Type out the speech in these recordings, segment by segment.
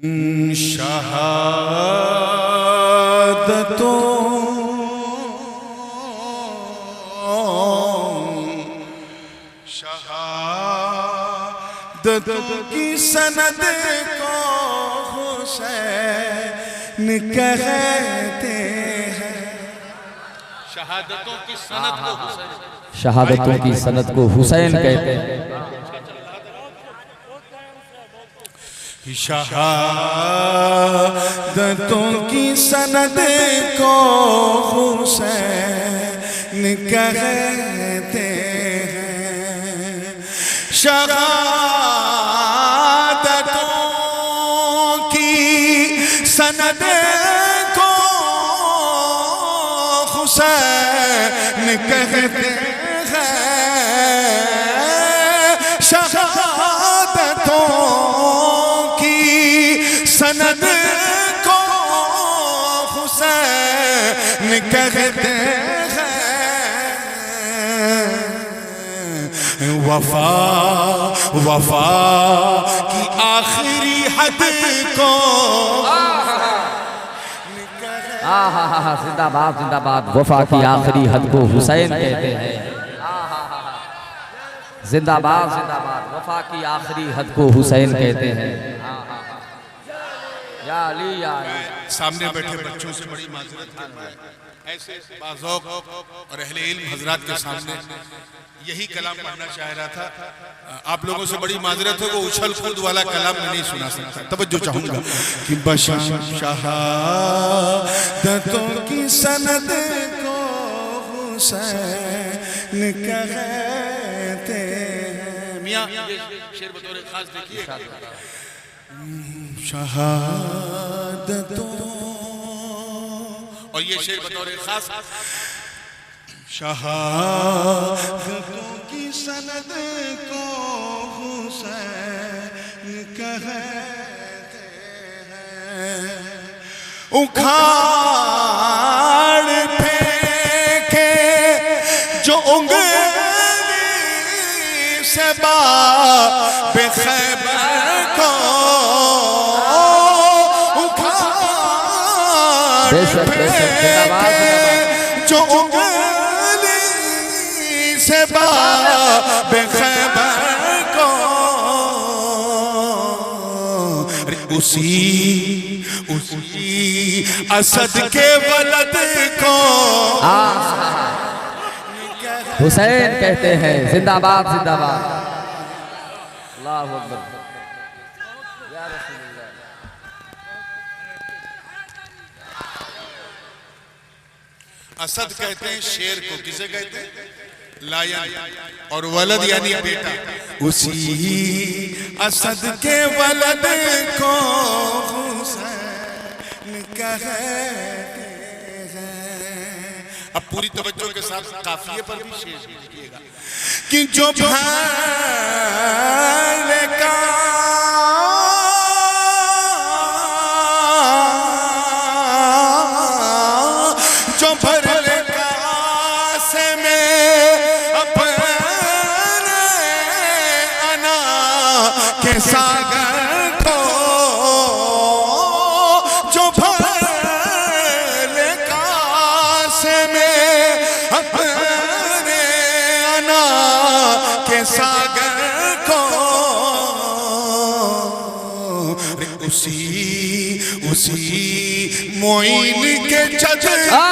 شہادتوں کی سند کو حسین کہتے ہیں۔ شہادتوں کی سند کو حسین، شہادتوں کی سند کو حسین کہتے ہیں۔ شہادتوں کی سند کو حسین کہتے ہیں۔ شہادتوں کی سند کو حسین کہتے ہیں۔ شہادتوں سند کو حسین کہتے ہیں۔ وفا کی آخری حد کو زندہ باد زندہ باد، وفا کی آخری حد کو حسین کہتے ہیں۔ زندہ باد زندہ باد، وفا کی آخری حد کو حسین کہتے ہیں۔ یا علی یا علی۔ سامنے بیٹھے بچوں سے بڑی معذرت کرتا ہے، ایسے باذوق اور اہل علم حضرات کے سامنے یہی کلام پڑھنا چاہ رہا تھا۔ آپ لوگوں سے بڑی معذرت ہے، وہ اچھل کود والا کلام میں نہیں سنا سکتا۔ توجہ چاہوں گا کہ شہادتوں کی سند کو حسین کہتے ہیں۔ میاں شعر بطور خاص دیکھیے۔ شہادتوں، اور یہ شعر بطور خاص، شہادتوں کی سند کو حسین کہتے ہیں۔ اکھاڑ پھینکے جو انگلی سے باب خیبر کو، جو انگلی سے باب خیبر کو، اسی اسد کے ولد کو حسین کہتے ہیں۔ زندہ باد زندہ باد۔ اللہ اکبر۔ یا رسول اللہ۔ اسد کہتے ہیں شیر کو، کسے کہتے ہیں؟ لائن، اور ولد یعنی بیٹا۔ اسی اسد کے ولد کو حسین کہتے ہیں۔ اب پوری توجہ کے ساتھ قافیے پر بھی شیر دیکھیے گا کہ جو بھر کا ساگر کو، جو بھر کاسے میں اپنے انا کے ساگر کو، اسی معین کے چدر کو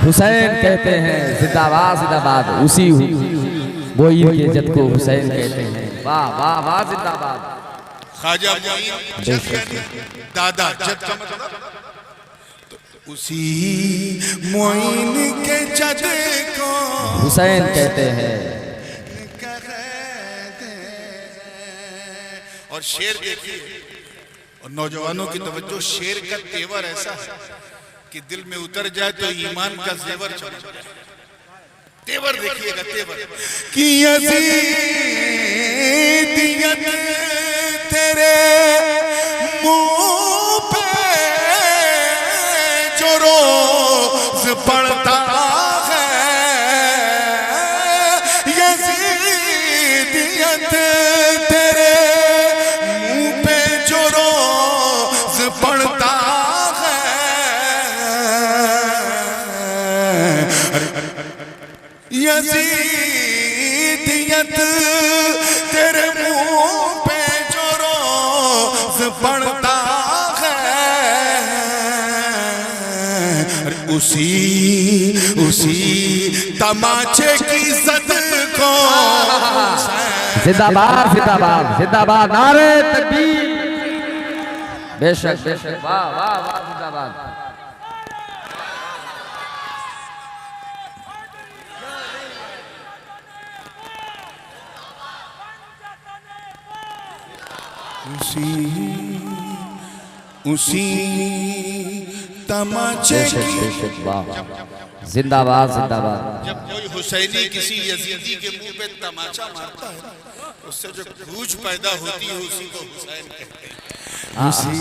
حسین کہتے ہیں۔ زندہ باد زندہ باد، اسی معین کے جد کو حسین کہتے ہیں۔ واہ واہ واہ، زندہ باد۔ خواجہ معین جد یعنی دادا، جد کا مطلب اسی معین کے جد کو حسین کہتے ہیں۔ اور شعر دیکھیے، اور نوجوانوں کی توجہ، شعر کا تیور ایسا ہے کہ دل میں اتر جائے تو ایمان کا زیور چمک جائے۔ تیور دیکھیے گا، تیور کہ یزیدیت تیرے منہ پہ جو روز پڑتا ہے، یزیدیت تیرے منہ پہ جو روز یزیدیت تیرے منہ پہ جو روز پڑتا ہے، اسی تماچے کی زد کو زندہ باد زندہ باد زندہ باد، نعرہ تکبیر، بے شک بے شک، واہ واہ واہ، زندہ باد۔ اسی تماچے بے شک کی بے شک، واہ واہ، زندہ باد زندہ باد۔ جب کوئی حسینی کسی یزیدی کے منہ پہ تماچا مارتا ہے اس سے جو گوجھ پیدا ہوتی ہے اسی کو حسین کہتے ہیں۔ اسی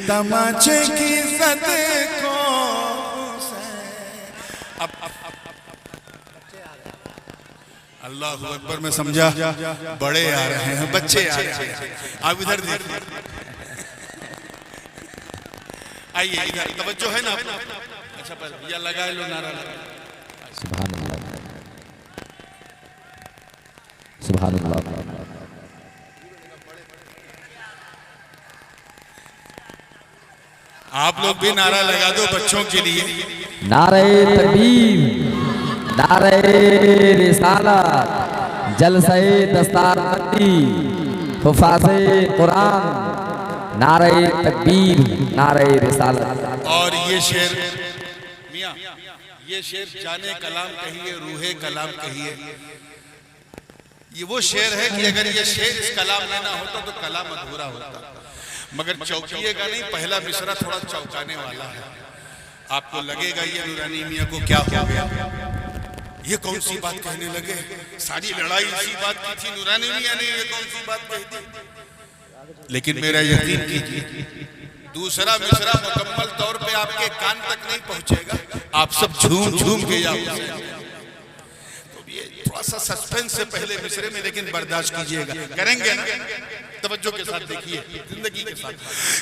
تماچے کی زد کو اب اللہ اکبر میں سمجھا بڑے آ رہے ہیں، بچے آ رہے ہیں، آپ ادھر دیکھیں، آئیے ادھر توجہ ہے نا؟ اچھا پر یا لگائے لو نعرہ لگائے۔ سبحان اللہ سبحان اللہ۔ آپ لوگ بھی نعرہ لگا دو بچوں کے لیے۔ نعرہ تکبیر، نعرہ رسالت، جلسہ دستار بندی، حفاظ قرآن، نعرہ تکبیر، نعرہ رسالت۔ اور یہ شعر میاں، یہ شعر جانے کلام کہیے، روح کلام کہیے، یہ وہ شعر ہے کہ اگر یہ شعر اس کلام میں نہ ہوتا تو کلام ادھورا ہوتا، مگر چوکیے گا نہیں، پہلا مصرع تھوڑا چوکانے والا ہے۔ آپ کو لگے گا یہ نورانی میاں کو کیا ہو گیا، یہ کون سی بات کہنے لگے، ساری لڑائی اسی بات کی تھی، نورانی میاں نے یہ کون سی بات کہی تھی، لیکن میرا یقین کیجیے دوسرا مصرع مکمل طور پہ آپ کے کان تک نہیں پہنچے گا، آپ سب جھوم جھوم کے یا حسین، تو یہ تھوڑا سا سسپینس سے پہلے مصرع میں، لیکن برداشت کیجئے گا، کریں گے نا؟ توجہ کے ساتھ دیکھیے، زندگی کے ساتھ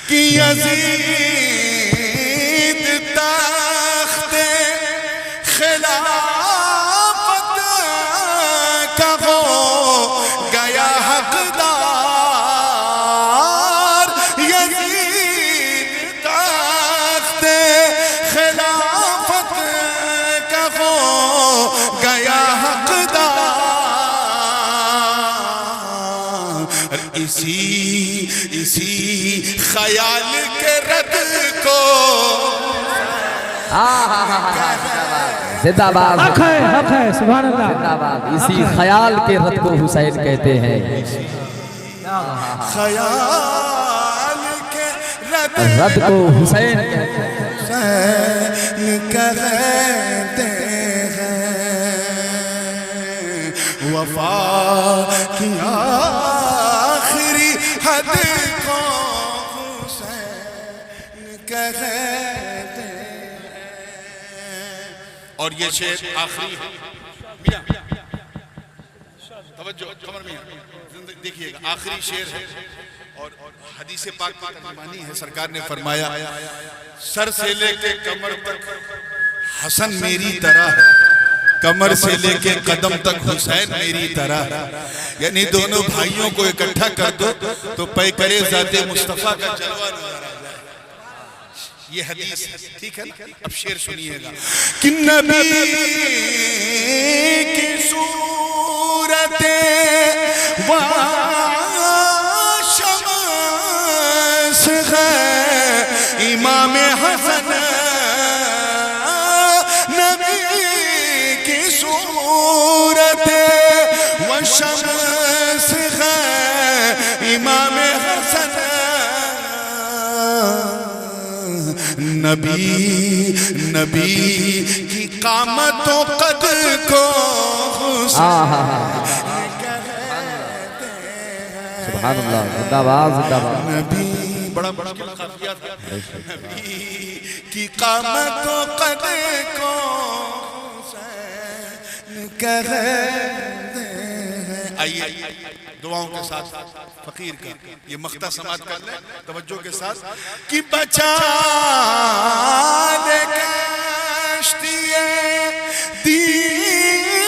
کہ یزید تخت خلافت کا ہو گیا حقدار، یزید تخت خلافت کا ہو گیا حقدار، اسی خیال کے رد کو زندہ باد، حق ہے سبحان اللہ، زندہ باد، اسی خیال کے رد کو حسین کہتے ہیں، خیال کے رد کو حسین کہتے ہیں، حسین کہتے ہیں، وفا کی آخری حد کو حسین کہتے ہیں۔ اور یہ شعر آخری ہے میاں، توجہ قمر میاں دیکھئے گا، آخری شعر ہے اور حدیث پاک میں ترجمانی ہے، سرکار نے فرمایا سر سے لے کے کمر تک حسن میری طرح ہے، کمر سے لے کے قدم تک حسین میری طرح ہے، یعنی دونوں بھائیوں کو اکٹھا کر دو تو پیکرے ذات مصطفیٰ کا جلوہ نظر آ جائے، یہ حدیث ہے، ٹھیک ہے نا؟ اب شعر سنیے گا کہ نبی کی صورت شمس ہے امام حسن، نبی کی صورت شمس ہے امام حسن، نبی کی قامت و قد کو سبحان اللہ، زندہ باد زندہ باد۔ نبی بڑا مشکل خافیات ہے، نبی کی قامت و قد کو حسین کہتے ہیں۔ آئیے دعاؤں کے ساتھ فقیر کا یہ مقطع سماعت کر لیں توجہ کے ساتھ کہ بچانے کشتی دین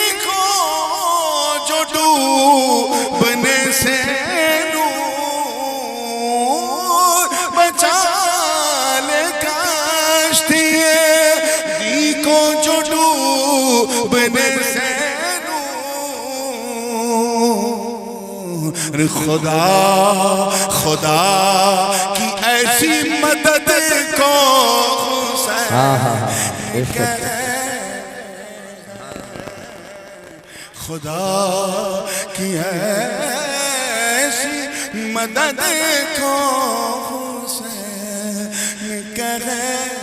خدا خدا کی ایسی مدد کو حسین خدا کی ایسی مدد کو حسین کہے